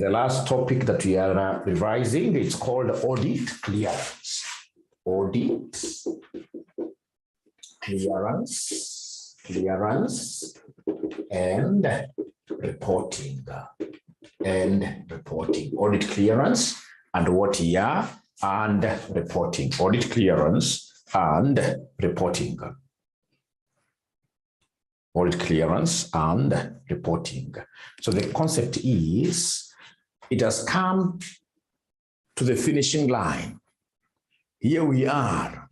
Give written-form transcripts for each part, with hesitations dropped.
the last topic that we are revising. It's called audit clearance. Audit clearance and reporting. Audit clearance and what year and reporting. Audit clearance and reporting. Audit clearance and reporting. So the concept is, it has come to the finishing line. Here we are.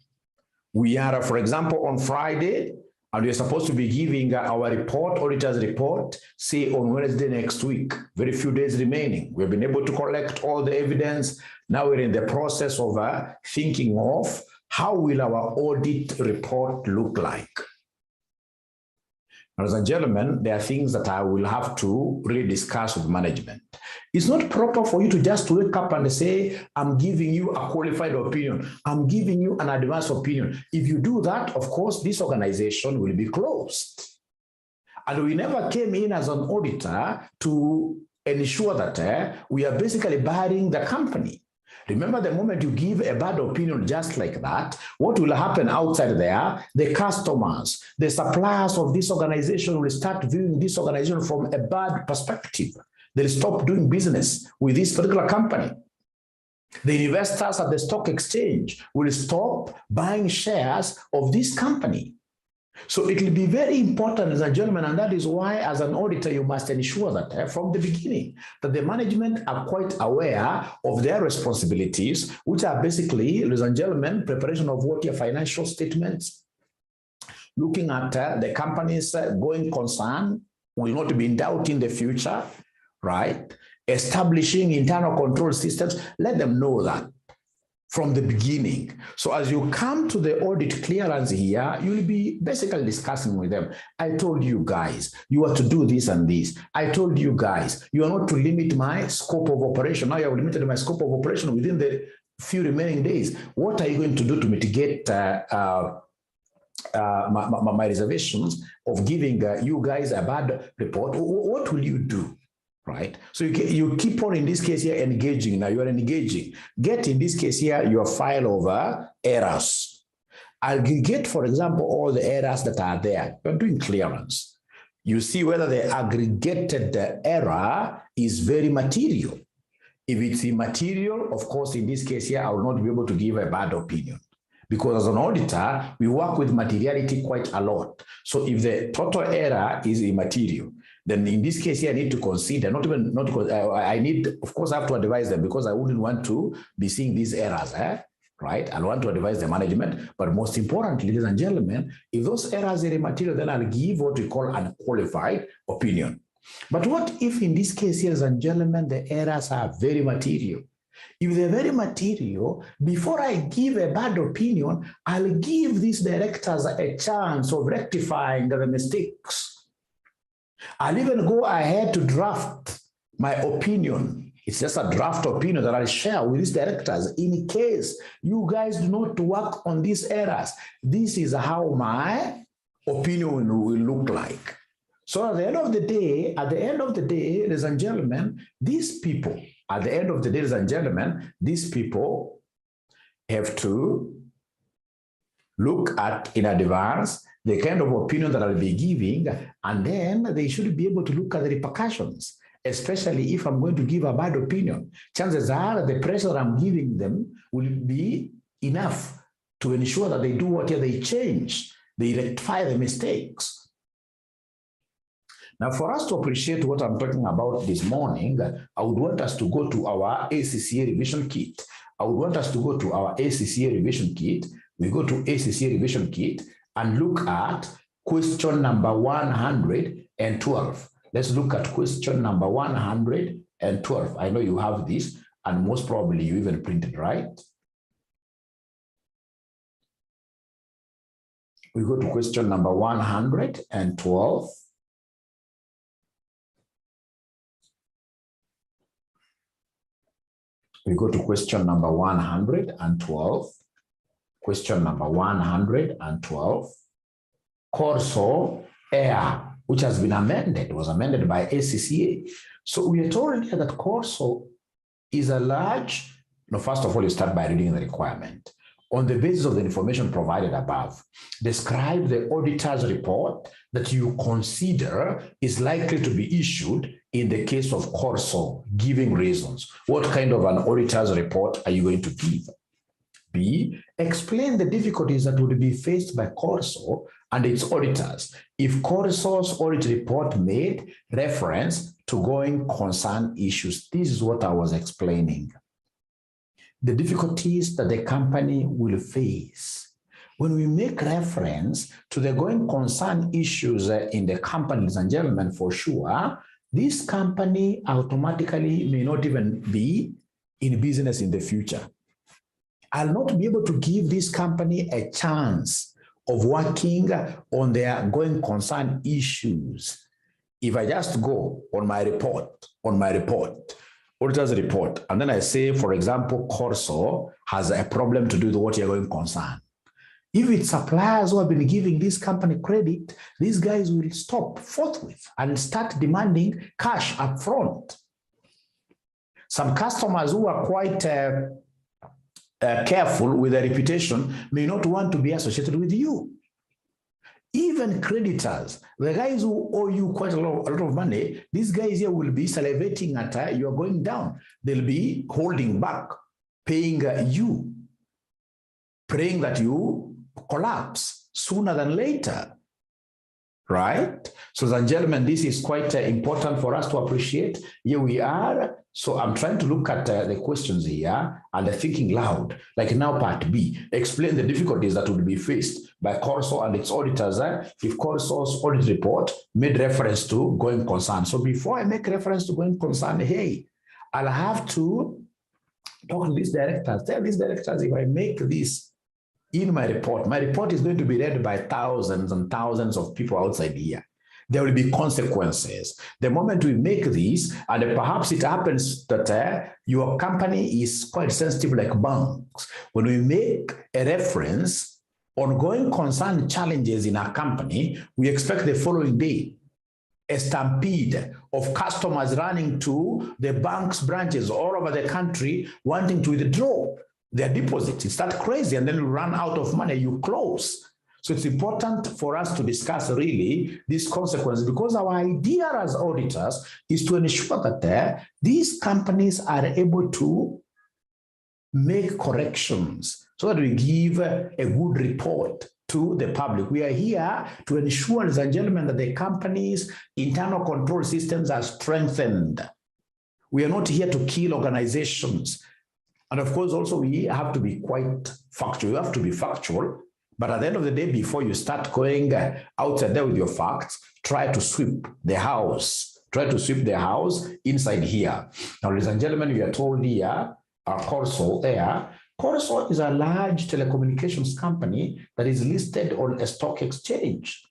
We are, for example, on Friday, and we're supposed to be giving our report, auditor's report, say on Wednesday next week. Very few days remaining. We've been able to collect all the evidence. Now we're in the process of thinking of how will our audit report look like. Ladies and gentlemen, there are things that I will have to really discuss with management. It's not proper for you to just wake up and say, I'm giving you a qualified opinion. I'm giving you an advanced opinion. If you do that, of course, this organization will be closed. And we never came in as an auditor to ensure that we are basically burying the company. Remember, the moment you give a bad opinion just like that, what will happen outside there? The customers, the suppliers of this organization will start viewing this organization from a bad perspective. They'll stop doing business with this particular company. The investors at the stock exchange will stop buying shares of this company. So it will be very important, ladies and gentlemen, and that is why as an auditor, you must ensure that from the beginning, that the management are quite aware of their responsibilities, which are basically, ladies and gentlemen, preparation of what your financial statements, looking at the company's going concern, will not be in doubt in the future, right? Establishing internal control systems, let them know that from the beginning. So as you come to the audit clearance here, you'll be basically discussing with them. I told you guys, you are to do this and this. I told you guys, you are not to limit my scope of operation. Now you have limited my scope of operation within the few remaining days. What are you going to do to mitigate my reservations of giving you guys a bad report? What will you do? Right? So you keep on, in this case here, engaging. Now you are engaging. Get, in this case here, your file of errors. Aggregate, for example, all the errors that are there. You're doing clearance. You see whether the aggregated error is very material. If it's immaterial, of course, in this case here, I will not be able to give a bad opinion. Because as an auditor, we work with materiality quite a lot. So if the total error is immaterial, then in this case here, I need to consider, I need, of course, I have to advise them, because I wouldn't want to be seeing these errors, right? I want to advise the management, but most importantly, ladies and gentlemen, if those errors are immaterial, then I'll give what we call an unqualified opinion. But what if in this case, ladies and gentlemen, the errors are very material? If they're very material, before I give a bad opinion, I'll give these directors a chance of rectifying the mistakes. I'll even go ahead to draft my opinion. It's just a draft opinion that I'll share with these directors. In case you guys do not work on these errors, this is how my opinion will look like. So at the end of the day, ladies and gentlemen, these people, these people have to look at in advance the kind of opinion that I'll be giving, and then they should be able to look at the repercussions, especially if I'm going to give a bad opinion. Chances are the pressure I'm giving them will be enough to ensure that they do whatever they change, they rectify the mistakes. Now, for us to appreciate what I'm talking about this morning, I would want us to go to our ACCA revision kit. We go to ACCA revision kit and look at question number 112. Let's look at question number 112. I know you have this, and most probably you even printed, right? We go to question number 112. We go to question number 112. Question number 112. Corso Air, which has been amended, was amended by ACCA. So we are told here that Corso is a large, first of all, you start by reading the requirement. On the basis of the information provided above, describe the auditor's report that you consider is likely to be issued in the case of Corso, giving reasons. What kind of an auditor's report are you going to give? B, explain the difficulties that would be faced by Corso and its auditors if Corso's audit report made reference to going concern issues. This is what I was explaining. The difficulties that the company will face. When we make reference to the going concern issues in the company, ladies and gentlemen, for sure, this company automatically may not even be in business in the future. I'll not be able to give this company a chance of working on their going concern issues. If I just go on my report, auditor's report, and then I say, for example, Corso has a problem to do with what you're going concern. If it's suppliers who have been giving this company credit, these guys will stop forthwith and start demanding cash up front. Some customers who are quite careful with their reputation may not want to be associated with you. Even creditors, the guys who owe you quite a lot of money, these guys here will be salivating at you are going down. They'll be holding back, paying you, praying that you collapse sooner than later. Right? So, ladies and gentlemen, this is quite important for us to appreciate. Here we are. So I'm trying to look at the questions here and thinking loud. Like now part B, explain the difficulties that would be faced by Corso and its auditors if Corso's audit report made reference to going concern. So before I make reference to going concern, hey, I'll have to talk to these directors. Tell these directors if I make this in my report is going to be read by thousands and thousands of people outside here. There will be consequences. The moment we make this, and perhaps it happens that your company is quite sensitive like banks. When we make a reference on going concern challenges in our company, we expect the following day a stampede of customers running to the bank's branches all over the country wanting to withdraw their deposits. It's that crazy, and then you run out of money, you close. So it's important for us to discuss really these consequences, because our idea as auditors is to ensure that these companies are able to make corrections so that we give a good report to the public. We are here to ensure, ladies and gentlemen, that the company's internal control systems are strengthened. We are not here to kill organizations. And of course, also we have to be quite factual. You have to be factual. But at the end of the day, before you start going outside there with your facts, try to sweep the house. Try to sweep the house inside here. Now, ladies and gentlemen, we are told here, Corso there. Corso is a large telecommunications company that is listed on a stock exchange.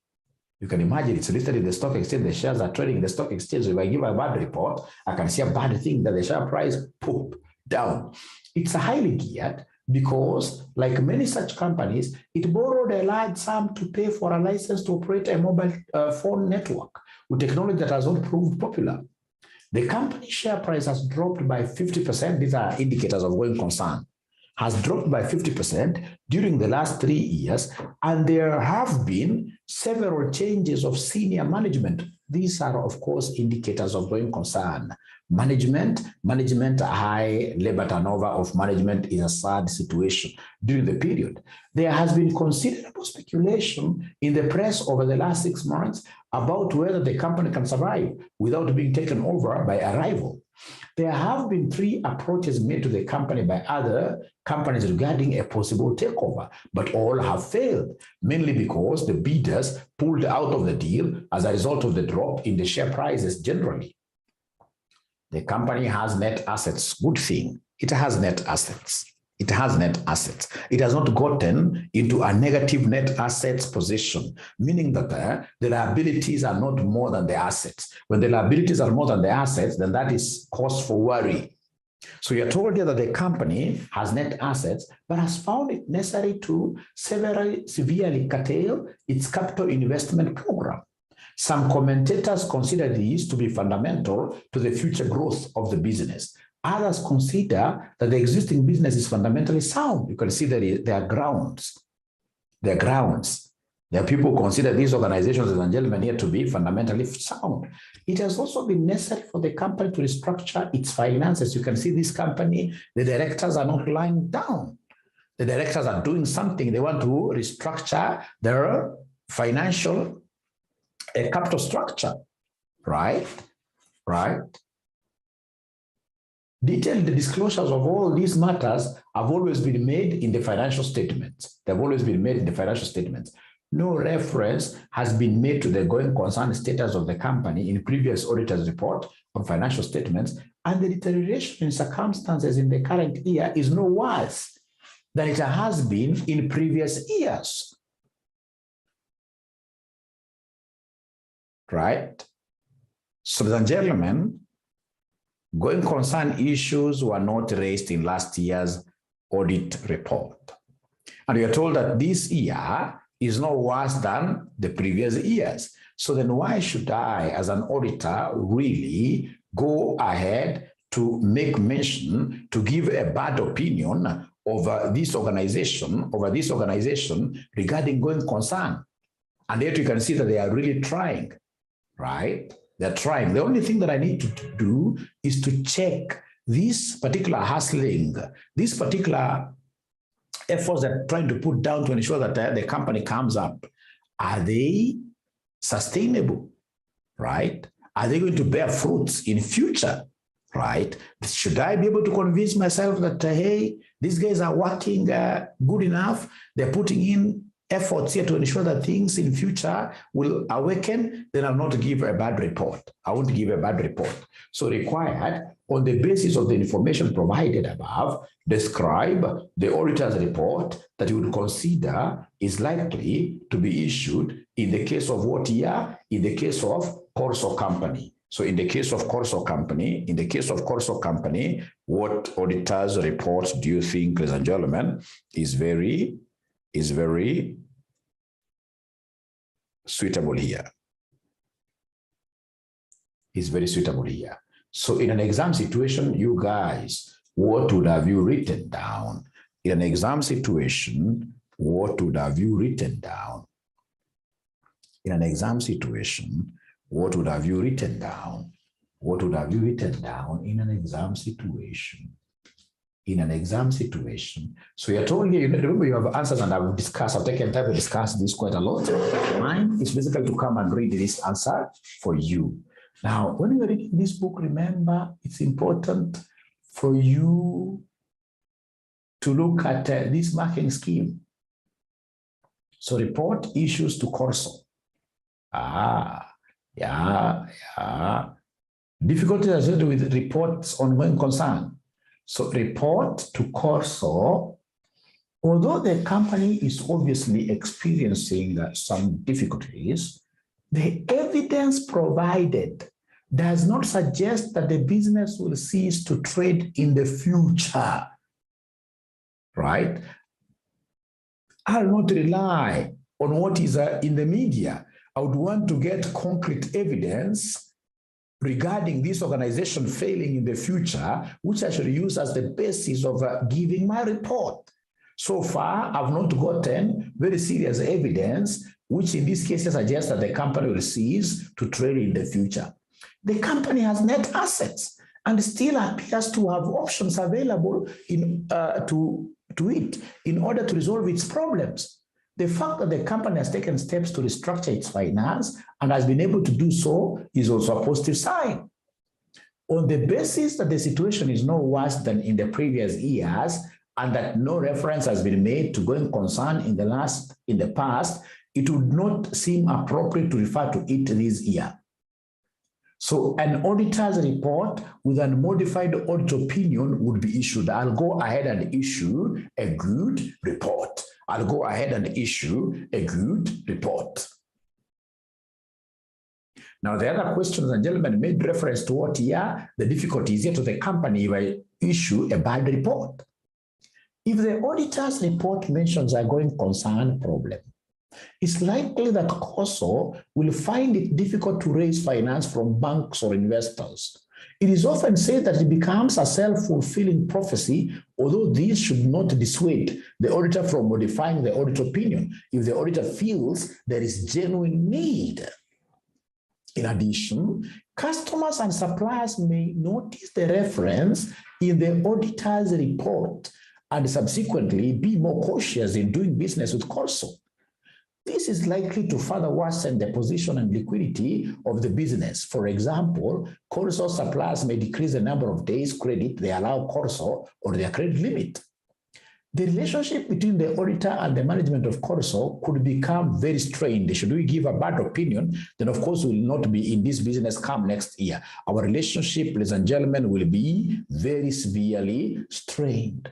You can imagine it's listed in the stock exchange. The shares are trading in the stock exchange. So if I give a bad report, I can see a bad thing that the share price poop down. It's highly geared, because like many such companies, it borrowed a large sum to pay for a license to operate a mobile phone network with technology that has not proved popular. The company share price has dropped by 50%. These are indicators of going concern. Has dropped by 50% during the last 3 years, and there have been several changes of senior management. These are, of course, indicators of going concern. Management, high labor turnover of management is a sad situation during the period. There has been considerable speculation in the press over the last 6 months about whether the company can survive without being taken over by a rival. There have been 3 approaches made to the company by other companies regarding a possible takeover, but all have failed, mainly because the bidders pulled out of the deal as a result of the drop in the share prices generally. The company has net assets. Good thing. It has net assets. It has net assets. It has not gotten into a negative net assets position, meaning that the liabilities are not more than the assets. When the liabilities are more than the assets, then that is cause for worry. So you're told here that the company has net assets, but has found it necessary to severely curtail its capital investment program. Some commentators consider these to be fundamental to the future growth of the business. Others consider that the existing business is fundamentally sound. You can see that there are grounds. There are grounds. There are people who consider these organizations, ladies and gentlemen, here to be fundamentally sound. It has also been necessary for the company to restructure its finances. You can see this company, the directors are not lying down. The directors are doing something. They want to restructure their financial capital structure, right? Right. Detailed disclosures of all these matters have always been made in the financial statements. They've always been made in the financial statements. No reference has been made to the going concern status of the company in previous auditor's report on financial statements, and the deterioration in circumstances in the current year is no worse than it has been in previous years. Right? So, ladies and gentlemen, going concern issues were not raised in last year's audit report. And we are told that this year is no worse than the previous years. So then why should I, as an auditor, really go ahead to make mention, to give a bad opinion over this organization regarding going concern? And yet you can see that they are really trying, right? They're trying. The only thing that I need to do is to check this particular hustling, this particular efforts they're trying to put down to ensure that the company comes up. Are they sustainable, right? Are they going to bear fruits in future, right? Should I be able to convince myself that, hey, these guys are working good enough, they're putting in efforts here to ensure that things in future will awaken, then I'll not give a bad report. I won't give a bad report. So required, on the basis of the information provided above, describe the auditor's report that you would consider is likely to be issued in the case of what year? In the case of Corso Company. So in the case of Corso Company, what auditor's report do you think, ladies and gentlemen, is very suitable here? Is very suitable here. So in an exam situation, you guys, what would have you written down? In an exam situation, what would have you written down? In an exam situation, what would have you written down? What would have you written down in an exam situation? In an exam situation. So you're told here, remember you have answers, and I've taken time to discuss this quite a lot. Mine is basically to come and read this answer for you. Now, when you're reading this book, remember, it's important for you to look at this marking scheme. So report issues to Corso. Difficulties associated with reports on going concern. So report to Corso, although the company is obviously experiencing some difficulties, the evidence provided does not suggest that the business will cease to trade in the future, right? I'll not rely on what is in the media. I would want to get concrete evidence regarding this organization failing in the future, which I should use as the basis of giving my report. So far, I've not gotten very serious evidence, which in this case suggests that the company will cease to trade in the future. The company has net assets and still appears to have options available to it in order to resolve its problems. The fact that the company has taken steps to restructure its finance and has been able to do so is also a positive sign. On the basis that the situation is no worse than in the previous years and that no reference has been made to going concern in the past, it would not seem appropriate to refer to it this year. So an auditor's report with a modified audit opinion would be issued. I'll go ahead and issue a good report. I'll go ahead and issue a good report. Now, the other questions and gentlemen made reference to what year the difficulty is here to the company if I issue a bad report. If the auditor's report mentions a going concern problem, It's likely that COSO will find it difficult to raise finance from banks or investors. It is often said that it becomes a self-fulfilling prophecy, although this should not dissuade the auditor from modifying the audit opinion if the auditor feels there is genuine need. In addition, customers and suppliers may notice the reference in the auditor's report and subsequently be more cautious in doing business with COSO. This is likely to further worsen the position and liquidity of the business. For example, COSO suppliers may decrease the number of days credit they allow COSO or their credit limit. The relationship between the auditor and the management of COSO could become very strained. Should we give a bad opinion, then of course we will not be in this business come next year. Our relationship, ladies and gentlemen, will be very severely strained,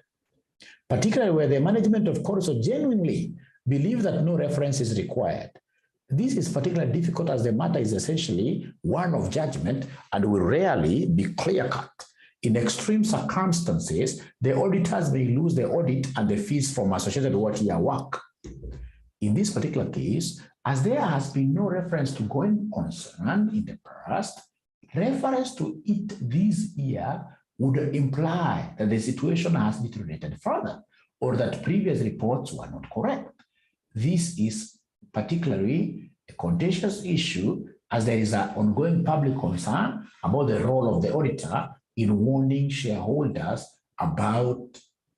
particularly where the management of COSO genuinely believe that no reference is required. This is particularly difficult as the matter is essentially one of judgment and will rarely be clear-cut. In extreme circumstances, the auditors may lose the audit and the fees from associated one-year work. In this particular case, as there has been no reference to going concern in the past, reference to it this year would imply that the situation has deteriorated further or that previous reports were not correct. This is particularly a contentious issue as there is an ongoing public concern about the role of the auditor in warning shareholders about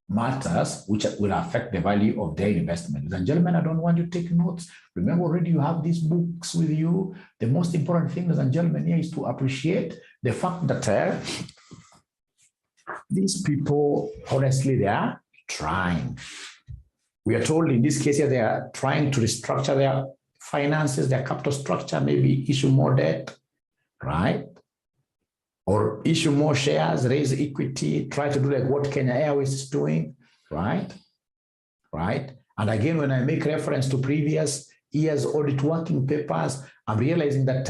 matters which will affect the value of their investment. Ladies and gentlemen, I don't want you to take notes. Remember, already you have these books with you. The most important thing, ladies and gentlemen, here is to appreciate the fact that these people, honestly, they are trying. We are told in this case here, they are trying to restructure their finances, their capital structure, maybe issue more debt, right? Or issue more shares, raise equity, try to do like what Kenya Airways is doing, right? Right? And again, when I make reference to previous years' audit working papers, I'm realizing that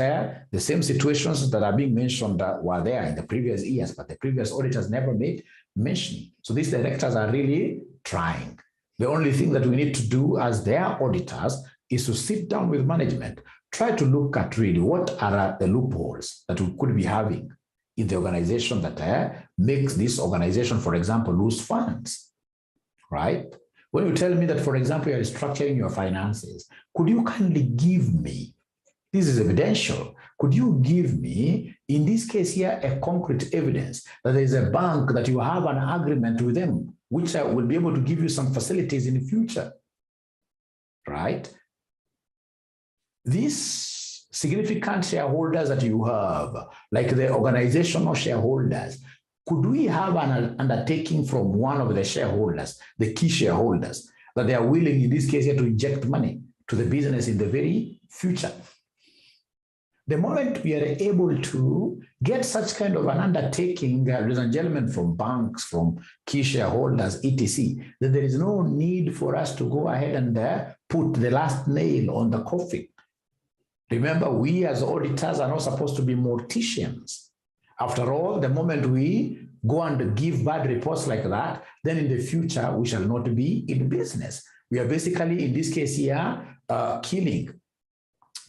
the same situations that are being mentioned were there in the previous years, but the previous auditors never made mention. So these directors are really trying. The only thing that we need to do as their auditors is to sit down with management, try to look at really what are the loopholes that we could be having in the organization that makes this organization, for example, lose funds, right? When you tell me that, for example, you're restructuring your finances, could you kindly give me, this is evidential, could you give me, in this case here, a concrete evidence that there is a bank that you have an agreement with them, which will be able to give you some facilities in the future, right? These significant shareholders that you have, like the organizational shareholders, could we have an undertaking from one of the shareholders, the key shareholders, that they are willing, in this case here, to inject money to the business in the very future? The moment we are able to get such kind of an undertaking, ladies and gentlemen, from banks, from key shareholders, etc., then there is no need for us to go ahead and put the last nail on the coffin. Remember, we as auditors are not supposed to be morticians. After all, the moment we go and give bad reports like that, then in the future, we shall not be in business. We are basically, in this case here, killing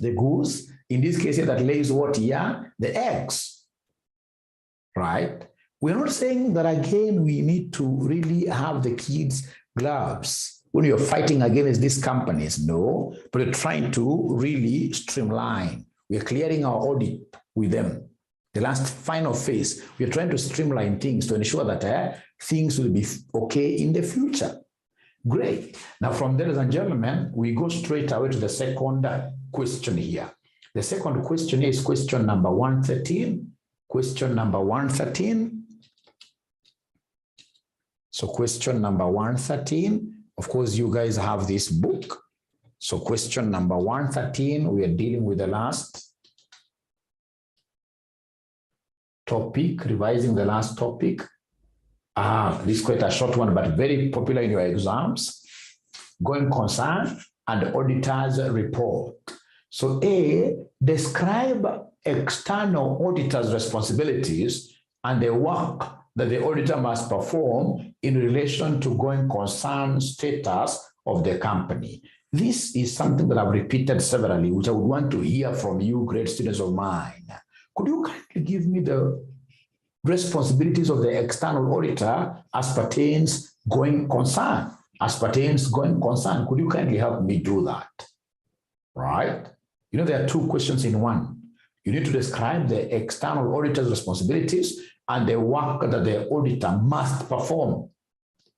the goose, in this case here, that lays what here? The eggs, right? We're not saying that, again, we need to really have the kids' gloves when you're fighting against these companies. No, but we're trying to really streamline. We're clearing our audit with them. The last final phase, we're trying to streamline things to ensure that things will be okay in the future. Great. Now, from there, ladies and gentlemen, we go straight away to the second question here. The second question is question number 113. Question number 113. So question number 113, of course, you guys have this book. So question number 113, we are dealing with the last topic, revising the last topic. This is quite a short one, but very popular in your exams. Going concern and auditor's report. So A, describe external auditor's responsibilities and the work that the auditor must perform in relation to going concern status of the company. This is something that I've repeated severally, which I would want to hear from you, great students of mine. Could you kindly give me the responsibilities of the external auditor as pertains going concern? As pertains going concern, could you kindly help me do that? Right? You know, there are two questions in one. You need to describe the external auditor's responsibilities and the work that the auditor must perform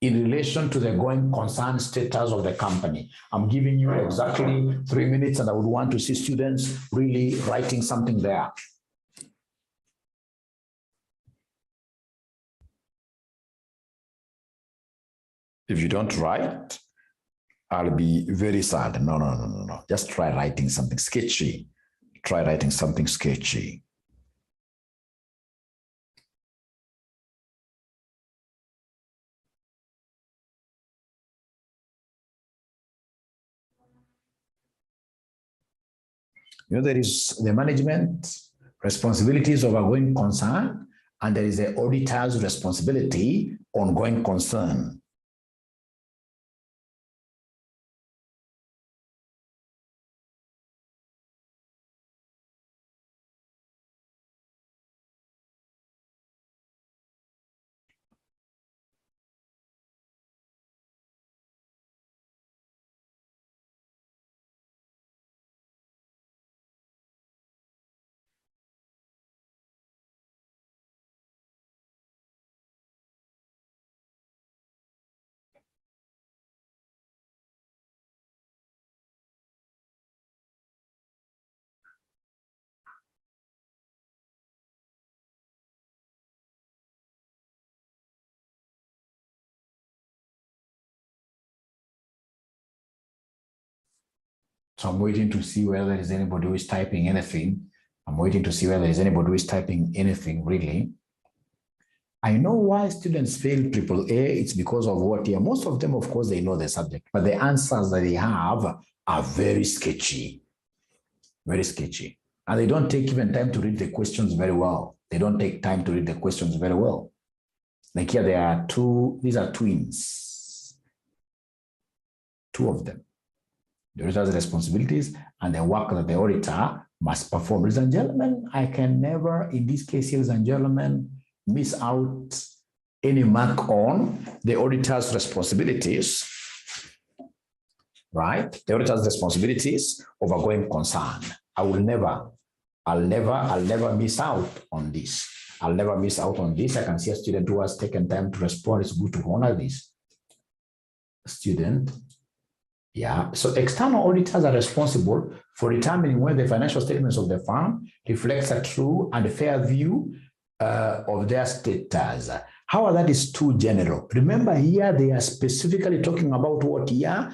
in relation to the going concern status of the company. I'm giving you exactly 3 minutes, and I would want to see students really writing something there. If you don't write, I'll be very sad. No. Just try writing something sketchy. Try writing something sketchy. You know, there is the management responsibilities of a going concern, and there is the auditor's responsibility on going concern. So I'm waiting to see whether there is anybody who is typing anything. I'm waiting to see whether there is anybody who is typing anything really. I know why students fail AAA. It's because of what here. Most of them, of course, they know the subject, but the answers that they have are very sketchy. Very sketchy. And they don't take even time to read the questions very well. They don't take time to read the questions very well. Like here, there are two, these are twins. Two of them. The auditor's responsibilities and the work that the auditor must perform. Ladies and gentlemen, I can never, in this case, ladies and gentlemen, miss out any mark on the auditor's responsibilities, right? The auditor's responsibilities of a going concern. I'll never miss out on this. I'll never miss out on this. I can see a student who has taken time to respond. It's good to honor this student. Yeah, so external auditors are responsible for determining whether the financial statements of the firm reflects a true and fair view of their status. How that is too general. Remember here, they are specifically talking about what here?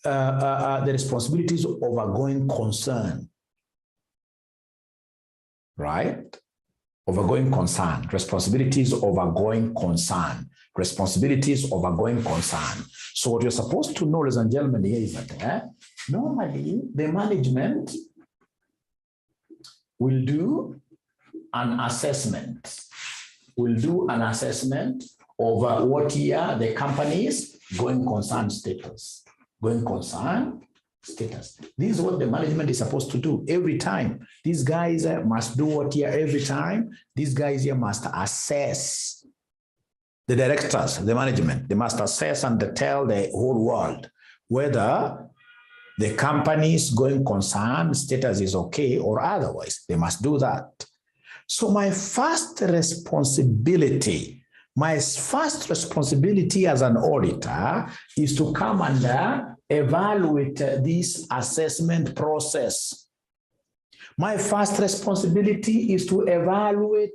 The responsibilities of a going concern. Right? Of a going concern. Responsibilities of a going concern. Responsibilities of a going concern. So what you're supposed to know, ladies and gentlemen, here is that normally the management will do an assessment. Will do an assessment of what here the company's going concern status. Going concern status. This is what the management is supposed to do every time. These guys must do what here every time. These guys here must assess. The directors, the management, they must assess and tell the whole world whether the company's going concern status is okay or otherwise. They must do that. So my first responsibility as an auditor is to come and evaluate this assessment process. My first responsibility is to evaluate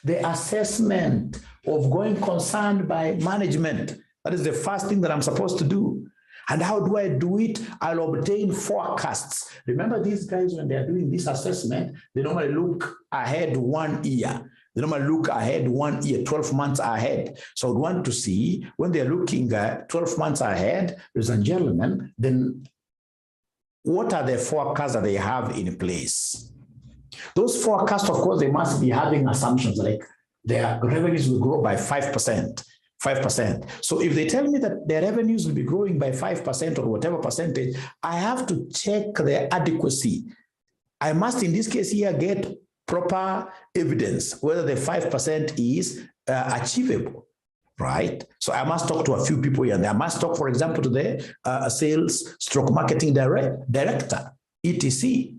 the assessment of going concern by management. That is the first thing that I'm supposed to do. And how do I do it? I'll obtain forecasts. Remember, these guys, when they're doing this assessment, they normally look ahead 1 year. They normally look ahead 1 year, 12 months ahead. So I would want to see when they're looking at 12 months ahead, ladies and gentlemen, then what are the forecasts that they have in place? Those forecasts, of course, they must be having assumptions like their revenues will grow by 5%. 5%. So if they tell me that their revenues will be growing by 5% or whatever percentage, I have to check their adequacy. I must, in this case here, get proper evidence whether the 5% is achievable, right? So I must talk to a few people here. I must talk, for example, to the sales stroke marketing director, etc.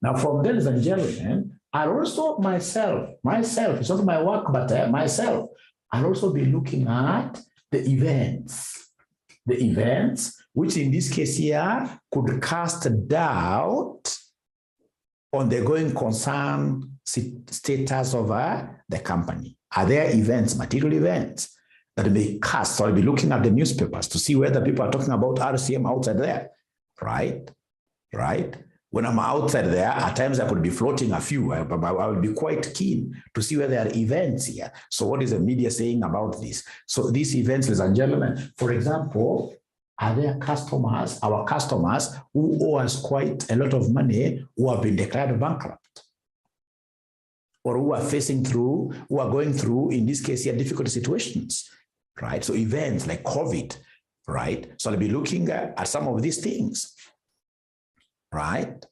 Now, from ladies and gentlemen, I'll also myself, it's not my work, but myself, I'll also be looking at the events, which in this case here could cast doubt on the going concern status of the company. Are there events, material events, that may cast? So I'll be looking at the newspapers to see whether people are talking about RCM outside there, right? When I'm outside there, at times I could be floating a few, but I will be quite keen to see whether there are events here. So what is the media saying about this? So these events, ladies and gentlemen, for example, are there customers, our customers, who owe us quite a lot of money, who have been declared bankrupt, or who are going through, in this case here, difficult situations, right? So events like COVID, right? So I'll be looking at some of these things. Right.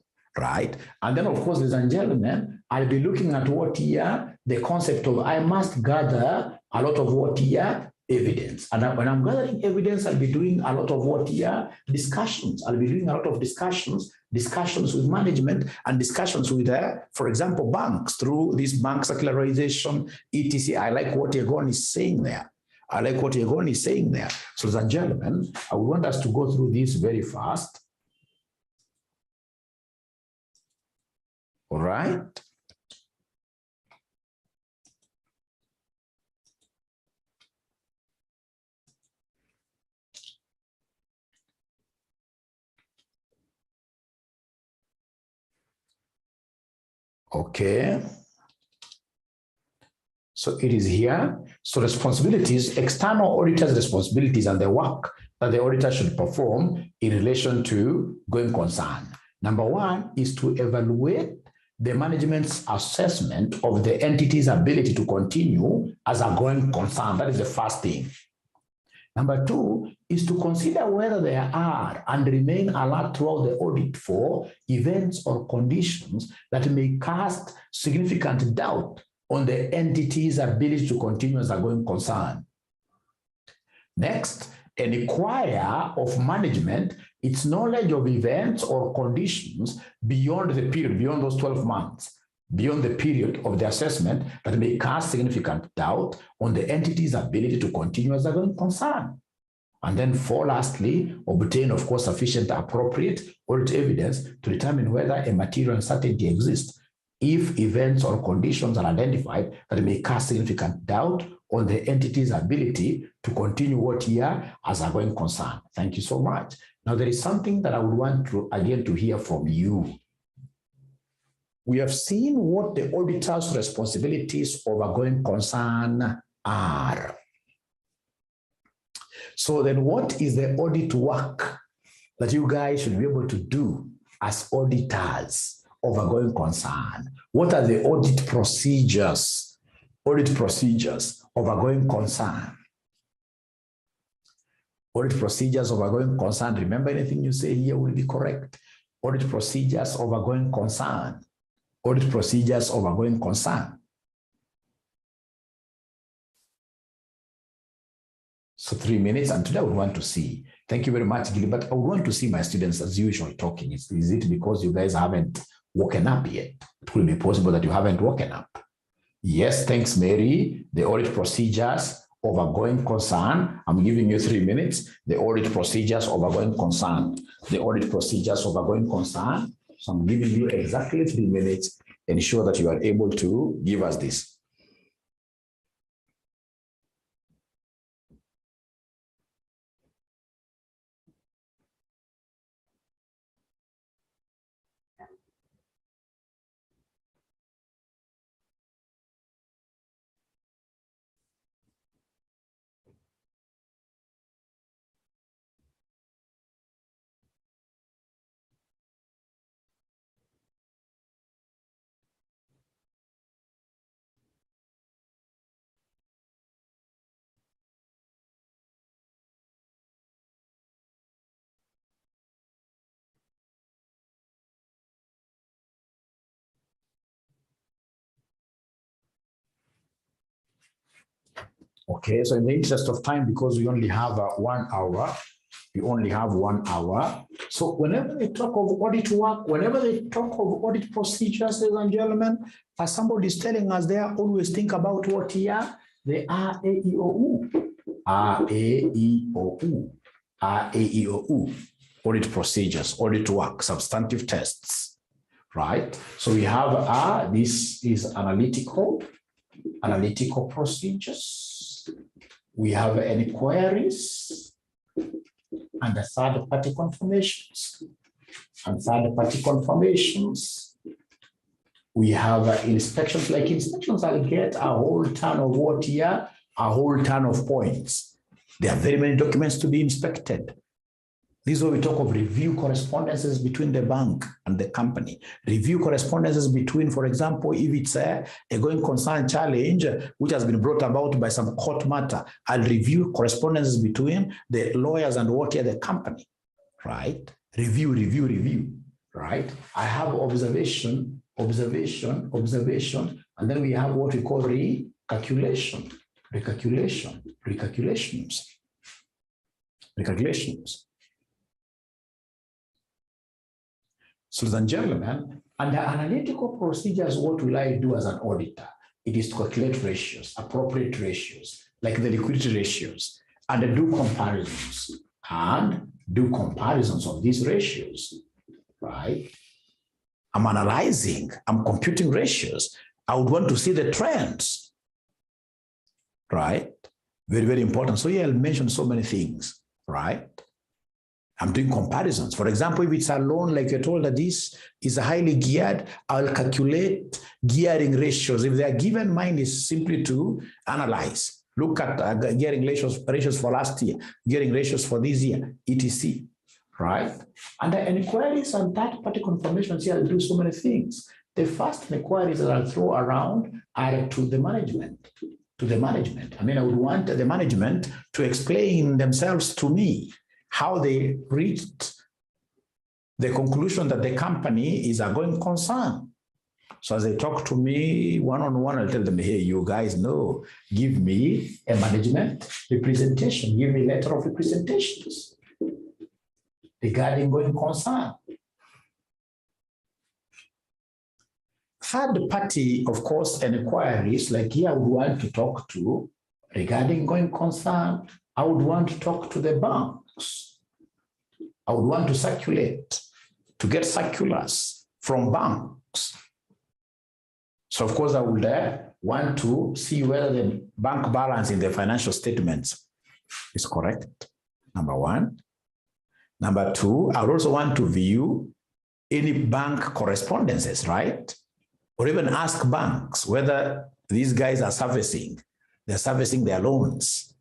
And then, of course, ladies and gentlemen, I'll be looking at what here, the concept of I must gather a lot of what here, evidence. And when I'm gathering evidence, I'll be doing a lot of what here, discussions. I'll be doing a lot of discussions with management and discussions with, for example, banks through this bank circularization, etc. I like what Egon is saying there. So, ladies and gentlemen, I want us to go through this very fast. All right. Okay. So it is here. So responsibilities, external auditors' responsibilities and the work that the auditor should perform in relation to going concern. Number one is to evaluate the management's assessment of the entity's ability to continue as a going concern. That is the first thing. Number two is to consider whether there are and remain alert throughout the audit for events or conditions that may cast significant doubt on the entity's ability to continue as a going concern. Next, and inquire of management its knowledge of events or conditions beyond the period, beyond those 12 months, beyond the period of the assessment that may cast significant doubt on the entity's ability to continue as a going concern. And then lastly, obtain, of course, sufficient appropriate audit evidence to determine whether a material uncertainty exists if events or conditions are identified that may cast significant doubt on the entity's ability to continue what year as a going concern. Thank you so much. Now, there is something that I would want to, again, to hear from you. We have seen what the auditor's responsibilities of a going concern are. So then what is the audit work that you guys should be able to do as auditors of a going concern? What are the audit procedures of a going concern? Audit procedures of a going concern. Remember, anything you say here will be correct. Audit procedures of a going concern. Audit procedures of a going concern. So 3 minutes, and today I would want to see. Thank you very much, Gilbert. I would want to see my students as usual talking. Is it because you guys haven't woken up yet? It will be possible that you haven't woken up. Yes, thanks, Mary. The audit procedures of a going concern. I'm giving you 3 minutes. The audit procedures of a going concern. The audit procedures of a going concern. So I'm giving you exactly 3 minutes. Ensure that you are able to give us this. Okay, so in the interest of time, because we only have 1 hour, we only have 1 hour. So whenever they talk of audit work, whenever they talk of audit procedures, ladies and gentlemen, as somebody is telling us there, always think about what here? The RAEOU. RAEOU. RAEOU. Audit procedures, audit work, substantive tests, right? So we have this is analytical procedures. We have inquiries and the third-party confirmations. We have inspections. Like inspections, I'll get a whole ton of what here? A whole ton of points. There are very many documents to be inspected. This is where we talk of review correspondences between the bank and the company. Review correspondences between, for example, if it's a going concern challenge, which has been brought about by some court matter, I'll review correspondences between the lawyers and what are the company, right? Review, right? I have observation, and then we have what we call recalculations. So, ladies and gentlemen, under analytical procedures, what will I do as an auditor? It is to calculate ratios, appropriate ratios, like the liquidity ratios, and do comparisons of these ratios, right? I'm analyzing, I'm computing ratios. I would want to see the trends, right? Very, very important. So here I'll mention so many things, right? I'm doing comparisons. For example, if it's a loan, like you're told that this is highly geared, I'll calculate gearing ratios. If they are given, mine is simply to analyze. Look at gearing ratios for last year, gearing ratios for this year, etc. Right? And the inquiries and third-party confirmations here, I'll do so many things. The first inquiries that I'll throw around are to the management. I mean, I would want the management to explain themselves to me how they reached the conclusion that the company is a going concern. So as they talk to me one-on-one, I'll tell them, hey, you guys know, give me a management representation, give me a letter of representations regarding going concern. Third party, of course, inquiries, like here I would want to talk to regarding going concern. I would want to talk to the banks. I would want to circulate, to get circulars from banks. So of course I would want to see whether the bank balance in the financial statements is correct, number one. Number two, I would also want to view any bank correspondences, right? Or even ask banks whether these guys are servicing their loans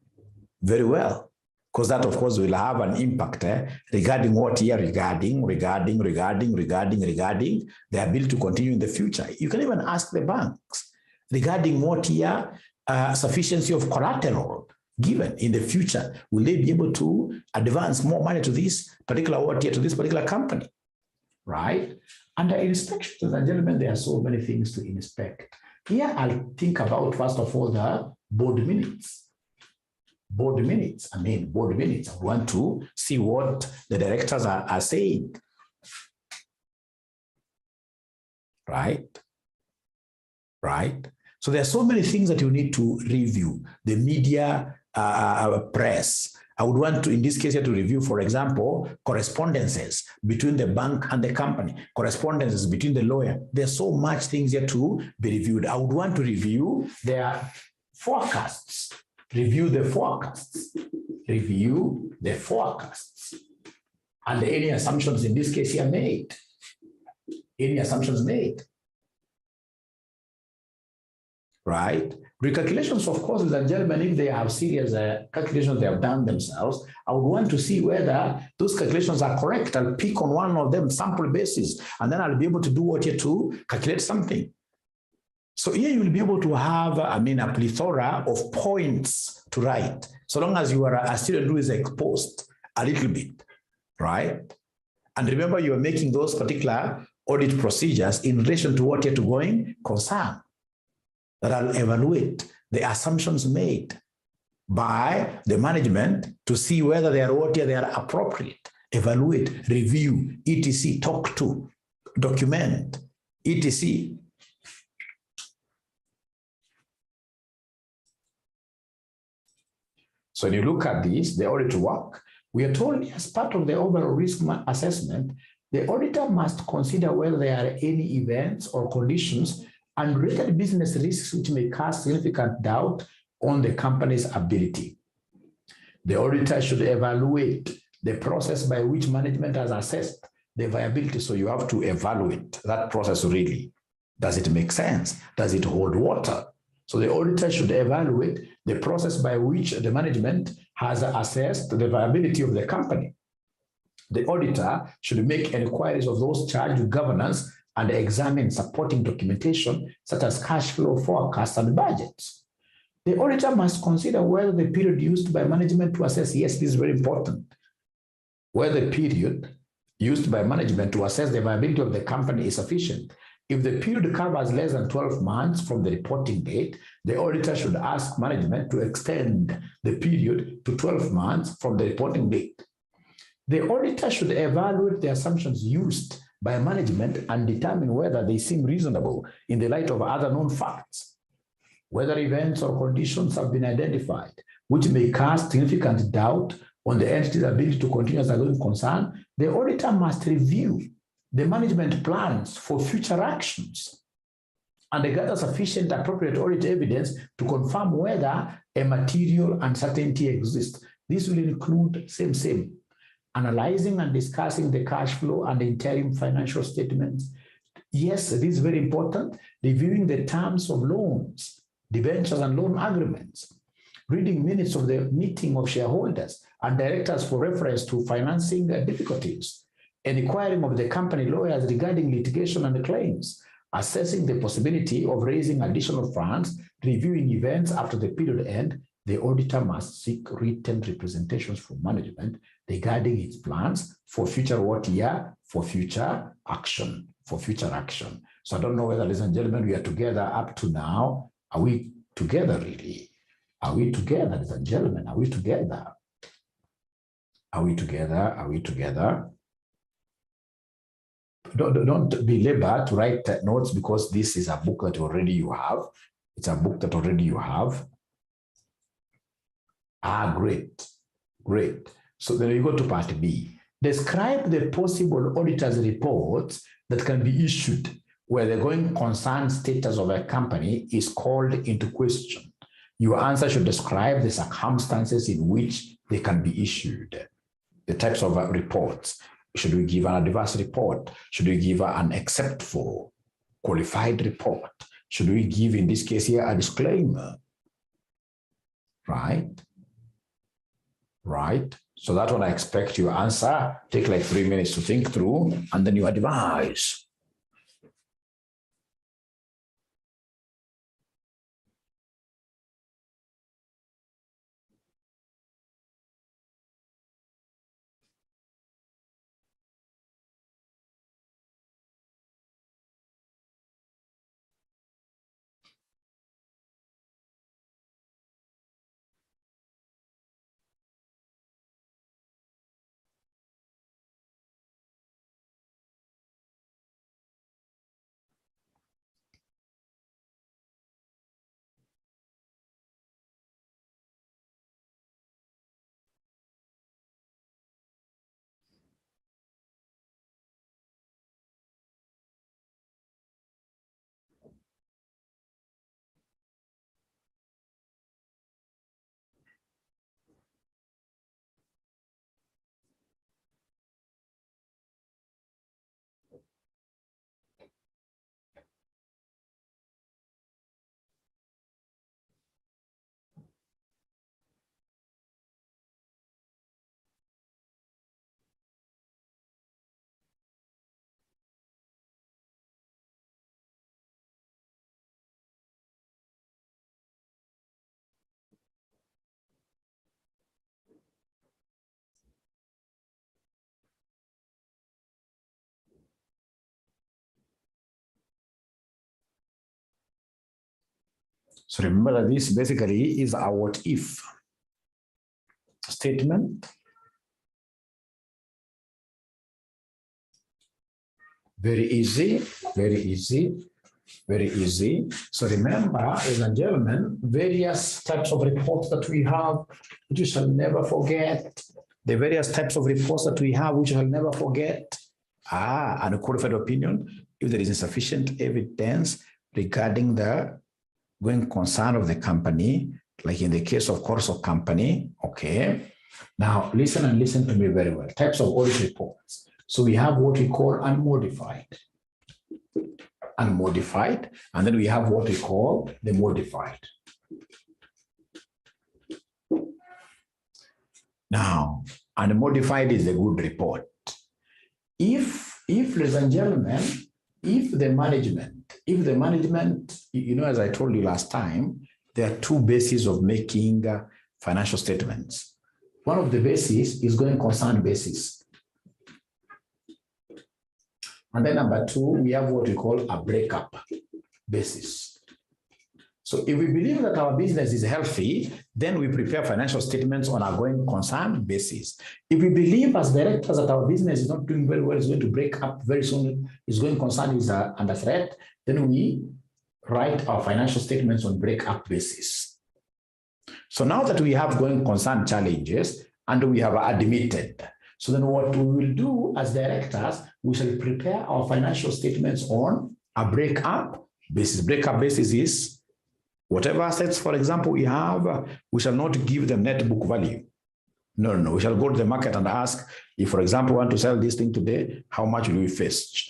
very well. Because that, of course, will have an impact regarding what year, regarding the ability to continue in the future. You can even ask the banks regarding what year sufficiency of collateral given in the future. Will they be able to advance more money to this particular what year, to this particular company, right? Under inspections, and gentlemen, there are so many things to inspect. Here, I'll think about, first of all, the board minutes. Board minutes. I want to see what the directors are saying. Right? So there are so many things that you need to review. The media, press. I would want to, in this case, here to review, for example, correspondences between the bank and the company, correspondences between the lawyer. There's so much things here to be reviewed. I would want to review their forecasts. Review the forecasts. And any assumptions in this case here made. Any assumptions made. Right? Recalculations, of course, ladies and gentlemen, if they have serious calculations they have done themselves, I would want to see whether those calculations are correct. I'll pick on one of them, sample basis, and then I'll be able to do what here to calculate something. So here you will be able to have, a plethora of points to write, so long as you are a student who is exposed a little bit, right? And remember, you are making those particular audit procedures in relation to what you're going concern. That I'll evaluate the assumptions made, by the management to see whether they are appropriate, evaluate, review, etc., talk to, document, etc. So when you look at this, the audit work, we are told as part of the overall risk assessment, the auditor must consider whether there are any events or conditions and related business risks which may cast significant doubt on the company's ability. The auditor should evaluate the process by which management has assessed the viability. So you have to evaluate that process really. Does it make sense? Does it hold water? So the auditor should evaluate the process by which the management has assessed the viability of the company. The auditor should make inquiries of those charged with governance and examine supporting documentation such as cash flow forecasts and budgets. The auditor must consider whether the period used by management to assess, yes, this is very important, whether the period used by management to assess the viability of the company is sufficient. If the period covers less than 12 months from the reporting date, the auditor should ask management to extend the period to 12 months from the reporting date. The auditor should evaluate the assumptions used by management and determine whether they seem reasonable in the light of other known facts. Whether events or conditions have been identified which may cast significant doubt on the entity's ability to continue as a going concern, the auditor must review the management plans for future actions and gather sufficient appropriate audit evidence to confirm whether a material uncertainty exists. This will include analyzing and discussing the cash flow and interim financial statements. Yes, this is very important. Reviewing the terms of loans, debentures and loan agreements. Reading minutes of the meeting of shareholders and directors for reference to financing difficulties. Inquiring of the company lawyers regarding litigation and claims. Assessing the possibility of raising additional funds. Reviewing events after the period end. The auditor must seek written representations from management regarding its plans for future for future action. So I don't know whether, ladies and gentlemen, we are together up to now. Are we together really? Are we together, ladies and gentlemen? Are we together? Are we together? Are we together? Don't be labor to write notes because this is a book that already you have. It's a book that already you have. Great. So then you go to part B. Describe the possible auditor's reports that can be issued where the going concern status of a company is called into question. Your answer should describe the circumstances in which they can be issued, the types of reports. Should we give an adverse report? Should we give an except for qualified report? Should we give, in this case here, a disclaimer? Right? So that one I expect your answer. Take like 3 minutes to think through, and then you advise. So remember that this basically is a what if. statement. Very easy, very easy, very easy. So remember, ladies and gentlemen, various types of reports that we have, which you shall never forget. The various types of reports that we have, which you shall never forget. And a qualified opinion, if there is insufficient evidence regarding the going concern of the company, like in the case of course of company, okay. Now listen and listen to me very well. Types of audit reports. So we have what we call unmodified, and then we have what we call the modified. Now, unmodified is a good report. If ladies and gentlemen, if the management, you know, as I told you last time, there are two bases of making financial statements. One of the bases is going concern basis. And then number two, we have what we call a breakup basis. So if we believe that our business is healthy, then we prepare financial statements on a going concern basis. If we believe as directors that our business is not doing very well, it's going to break up very soon, is going concern is under threat, then we write our financial statements on breakup basis. So now that we have going concern challenges and we have admitted, so then what we will do as directors, we shall prepare our financial statements on a breakup basis. Breakup basis is whatever assets, for example, we have, we shall not give them net book value. No. We shall go to the market and ask, if, for example, we want to sell this thing today, how much will we fetch?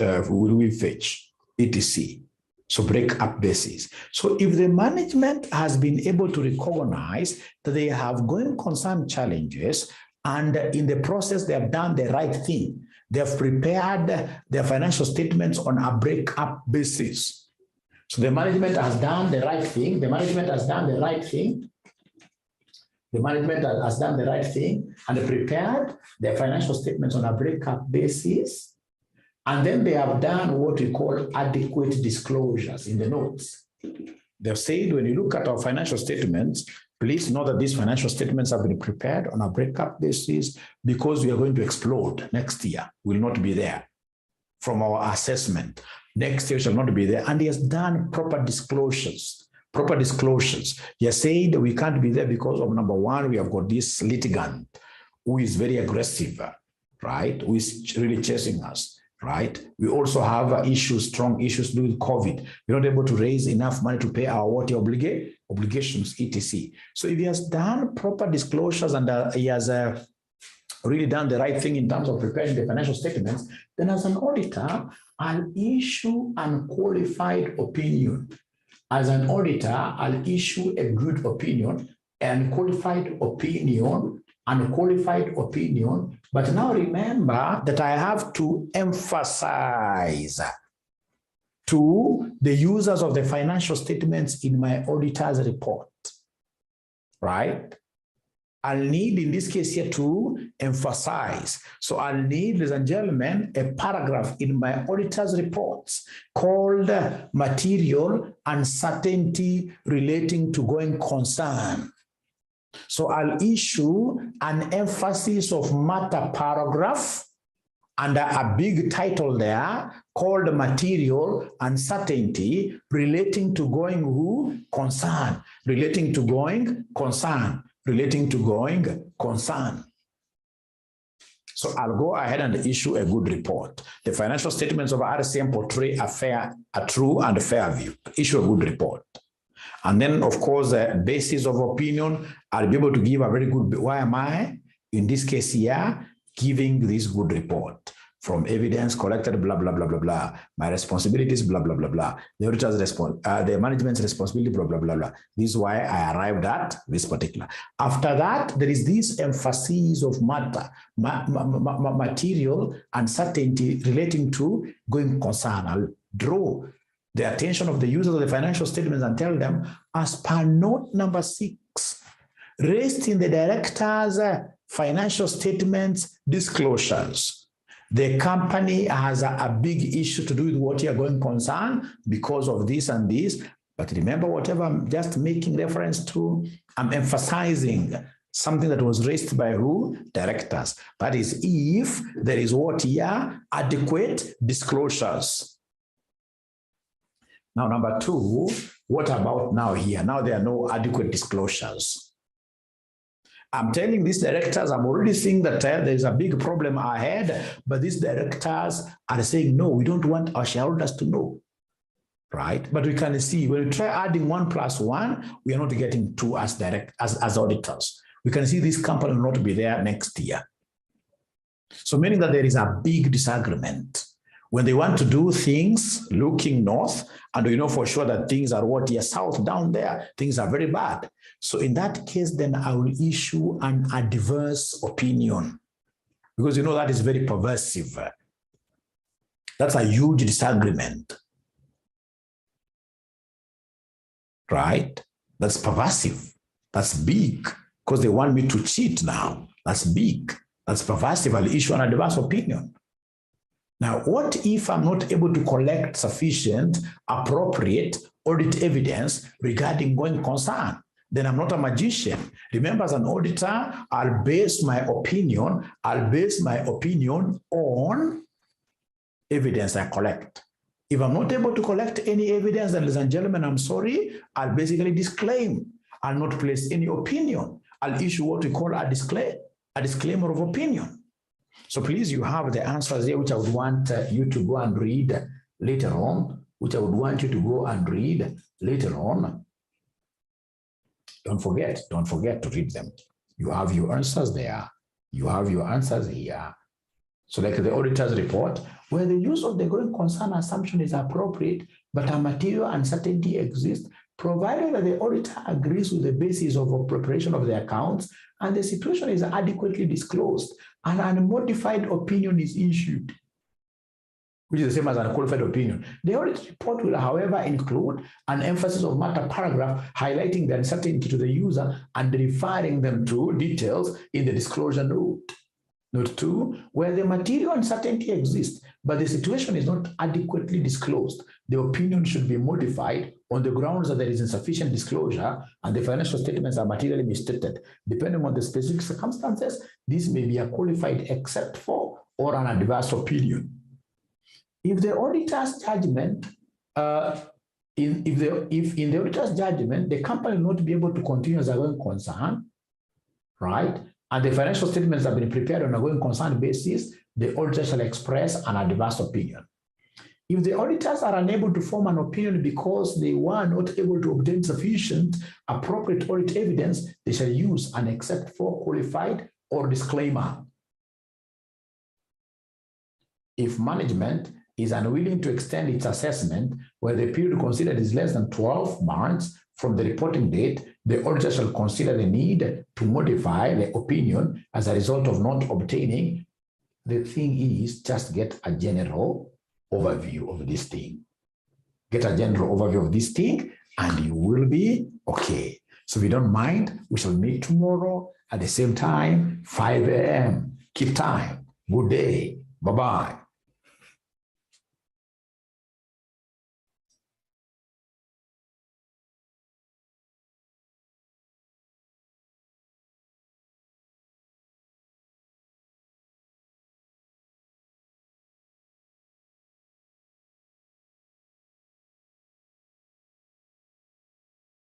etc. So break-up basis. So if the management has been able to recognize that they have going concern challenges, and in the process they have done the right thing, they have prepared their financial statements on a break-up basis. So the management has done the right thing. The management has done the right thing. The management has done the right thing and prepared their financial statements on a breakup basis. And then they have done what we call adequate disclosures in the notes. They've said, when you look at our financial statements, please know that these financial statements have been prepared on a breakup basis because we are going to explode next year. We will not be there from our assessment. Next year shall not be there. And he has done proper disclosures. He has said we can't be there because of, number one, we have got this litigant who is very aggressive, right? Who is really chasing us, right? We also have issues, strong issues to do with COVID. We're not able to raise enough money to pay our obligations, etc. So if he has done proper disclosures and he has really done the right thing in terms of preparing the financial statements, then as an auditor, I'll issue unqualified opinion. As an auditor, I'll issue a good opinion, unqualified opinion. But now remember that I have to emphasize to the users of the financial statements in my auditor's report, right? I'll need, in this case here, to emphasize. So I'll need, ladies and gentlemen, a paragraph in my auditor's reports called material uncertainty relating to going concern. So I'll issue an emphasis of matter paragraph under a big title there called material uncertainty relating to going concern, relating to going concern. So I'll go ahead and issue a good report. The financial statements of RCM portray a true and fair view. Issue a good report. And then, of course, the basis of opinion, I'll be able to give a very good, why am I, in this case here, giving this good report? From evidence collected, blah, blah, blah, blah, blah. My responsibilities, blah, blah, blah, blah. The auditor's the management's responsibility, blah, blah, blah, blah. This is why I arrived at this particular. After that, there is this emphasis of matter, material uncertainty relating to going concern. I'll draw the attention of the users of the financial statements and tell them, as per note number 6, raised in the director's financial statements disclosures, the company has a big issue to do with what you are going concern because of this and this. But remember, whatever I'm just making reference to, I'm emphasizing Something that was raised by who? Directors. That is if there is what here? Adequate disclosures. Now, number two, what about now here? Now there are no adequate disclosures. I'm telling these directors, I'm already seeing that there's a big problem ahead, but these directors are saying, no, we don't want our shareholders to know, right? But we can see when we try adding 1 + 1, we are not getting 2 as auditors. We can see this company will not be there next year. So meaning that there is a big disagreement. When they want to do things looking north, and we know for sure that things are what here south down there, things are very bad. So in that case, then I will issue an adverse opinion, because you know that is very pervasive. That's a huge disagreement, right? That's pervasive. That's big, because they want me to cheat now. That's big. That's pervasive. I'll issue an adverse opinion. Now, what if I'm not able to collect sufficient, appropriate audit evidence regarding going concern? Then I'm not a magician. Remember, as an auditor, I'll base my opinion on evidence I collect. If I'm not able to collect any evidence, then, ladies and gentlemen, I'm sorry, I'll basically disclaim. I'll not place any opinion. I'll issue what we call a disclaimer of opinion. So please, you have the answers here, which I would want you to go and read later on, Don't forget to read them. You have your answers there. You have your answers here. So like the auditor's report, where the use of the going concern assumption is appropriate, but a material uncertainty exists, provided that the auditor agrees with the basis of preparation of the accounts and the situation is adequately disclosed, and an unmodified opinion is issued, which is the same as an unqualified opinion. The audit report will, however, include an emphasis of matter paragraph highlighting the uncertainty to the user and referring them to details in the disclosure note. Note 2, where the material uncertainty exists, but the situation is not adequately disclosed, the opinion should be modified on the grounds that there is insufficient disclosure and the financial statements are materially misstated. Depending on the specific circumstances, this may be a qualified except for or an adverse opinion. If the auditor's judgment, in the auditor's judgment, the company will not be able to continue as a going concern, right? And the financial statements have been prepared on a going concern basis, the auditor shall express an adverse opinion. If the auditors are unable to form an opinion because they were not able to obtain sufficient appropriate audit evidence, they shall use an except for, qualified, or disclaimer. If management is unwilling to extend its assessment where the period considered is less than 12 months from the reporting date, the auditor shall consider the need to modify the opinion as a result of not obtaining. The thing is, just get a general overview of this thing. Get a general overview of this thing and you will be okay. So if you don't mind, we shall meet tomorrow at the same time, 5 a.m. Keep time. Good day. Bye-bye.